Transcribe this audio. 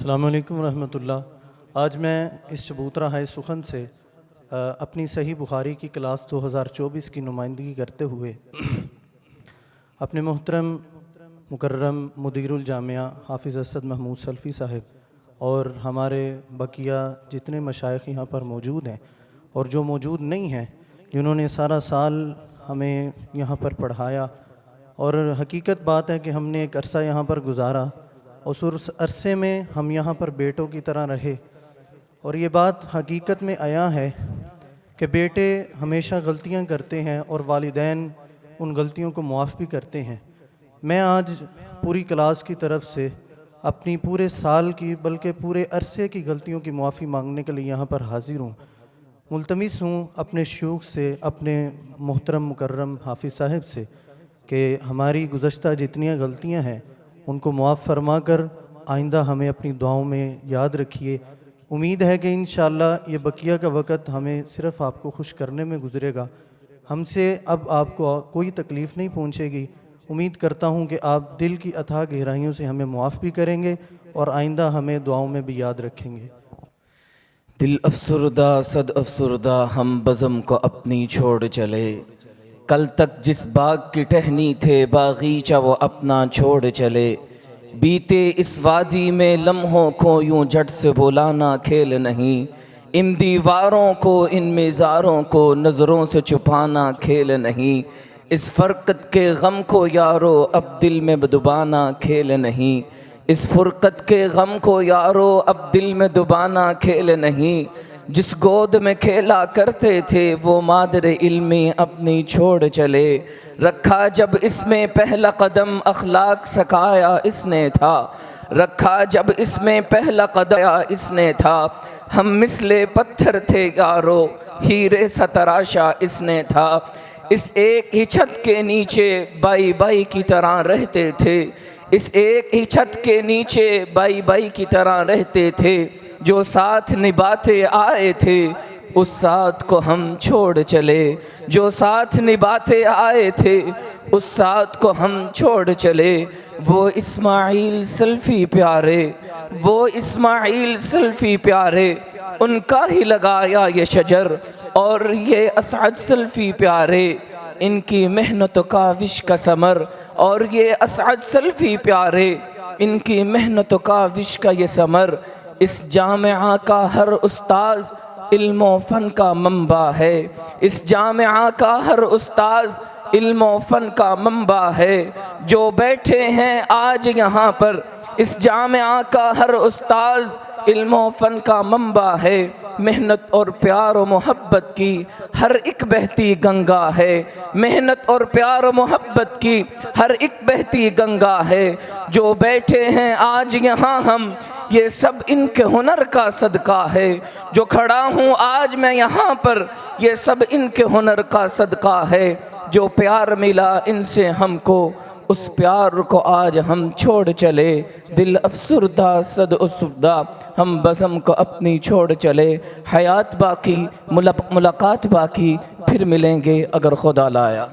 السلام علیکم ورحمۃ اللہ۔ آج میں اس چبوترا ہائے سخن سے اپنی صحیح بخاری کی کلاس 2024 کی نمائندگی کرتے ہوئے اپنے محترم مکرم مدیر الجامعہ حافظ اسد محمود سلفی صاحب اور ہمارے بقیہ جتنے مشائخ یہاں پر موجود ہیں اور جو موجود نہیں ہیں، جنہوں نے سارا سال ہمیں یہاں پر پڑھایا، اور حقیقت بات ہے کہ ہم نے ایک عرصہ یہاں پر گزارا، اس عرصے میں ہم یہاں پر بیٹوں کی طرح رہے، اور یہ بات حقیقت میں عیاں ہے کہ بیٹے ہمیشہ غلطیاں کرتے ہیں اور والدین ان غلطیوں کو معاف بھی کرتے ہیں۔ میں آج پوری کلاس کی طرف سے اپنی پورے سال کی بلکہ پورے عرصے کی غلطیوں کی معافی مانگنے کے لیے یہاں پر حاضر ہوں۔ ملتمس ہوں اپنے شیوخ سے، اپنے محترم مکرم حافظ صاحب سے کہ ہماری گزشتہ جتنی غلطیاں ہیں ان کو معاف فرما کر آئندہ ہمیں اپنی دعاؤں میں یاد رکھیے۔ امید ہے کہ انشاءاللہ یہ بقیہ کا وقت ہمیں صرف آپ کو خوش کرنے میں گزرے گا، ہم سے اب آپ کو کوئی تکلیف نہیں پہنچے گی۔ امید کرتا ہوں کہ آپ دل کی اتھاہ گہرائیوں سے ہمیں معاف بھی کریں گے اور آئندہ ہمیں دعاؤں میں بھی یاد رکھیں گے۔ دل افسردہ صد افسردہ ہم بزم کو اپنی چھوڑ چلے، کل تک جس باغ کی ٹہنی تھے باغیچہ وہ اپنا چھوڑ چلے، بیتے اس وادی میں لمحوں کو یوں جھٹ سے بلانا کھیل نہیں، ان دیواروں کو ان مزاروں کو نظروں سے چھپانا کھیل نہیں، اس فرقت کے غم کو یارو اب دل میں دبانا کھیل نہیں، اس فرقت کے غم کو یارو اب دل میں دبانا کھیل نہیں، جس گود میں کھیلا کرتے تھے وہ مادر علمی اپنی چھوڑ چلے، رکھا جب اس میں پہلا قدم اخلاق سکھایا اس نے تھا، رکھا جب اس میں پہلا قدم اس نے تھا، ہم مثل پتھر تھے یارو ہیرے سا تراشا اس نے تھا، اس ایک ہی چھت کے نیچے بائی بائی کی طرح رہتے تھے، اس ایک ہی چھت کے نیچے بائی بائی کی طرح رہتے تھے، جو ساتھ نبھاتے آئے تھے اس ساتھ کو ہم چھوڑ چلے، جو ساتھ نبھاتے آئے تھے اس ساتھ کو ہم چھوڑ چلے، وہ اسماعیل سلفی پیارے، وہ اسماعیل سلفی پیارے، ان کا ہی لگایا یہ شجر، اور یہ اسعد سلفی پیارے، ان کی محنت و کاوش کا ثمر، اور یہ اسعد سلفی پیارے، ان کی محنت و کاوش کا یہ ثمر، اس جامعہ کا ہر استاذ علم و فن کا منبع ہے، اس جامعہ کا ہر استاذ علم و فن کا منبع ہے، جو بیٹھے ہیں آج یہاں پر اس جامعہ کا ہر استاذ علم و فن کا منبع ہے، محنت اور پیار و محبت کی ہر ایک بہتی گنگا ہے، محنت اور پیار و محبت کی ہر ایک بہتی گنگا ہے، جو بیٹھے ہیں آج یہاں ہم یہ سب ان کے ہنر کا صدقہ ہے، جو کھڑا ہوں آج میں یہاں پر یہ سب ان کے ہنر کا صدقہ ہے، جو پیار ملا ان سے ہم کو اس پیار کو آج ہم چھوڑ چلے، دل افسردہ صد افسردہ ہم بزم کو اپنی چھوڑ چلے، حیات باقی ملاقات باقی، پھر ملیں گے اگر خدا لایا۔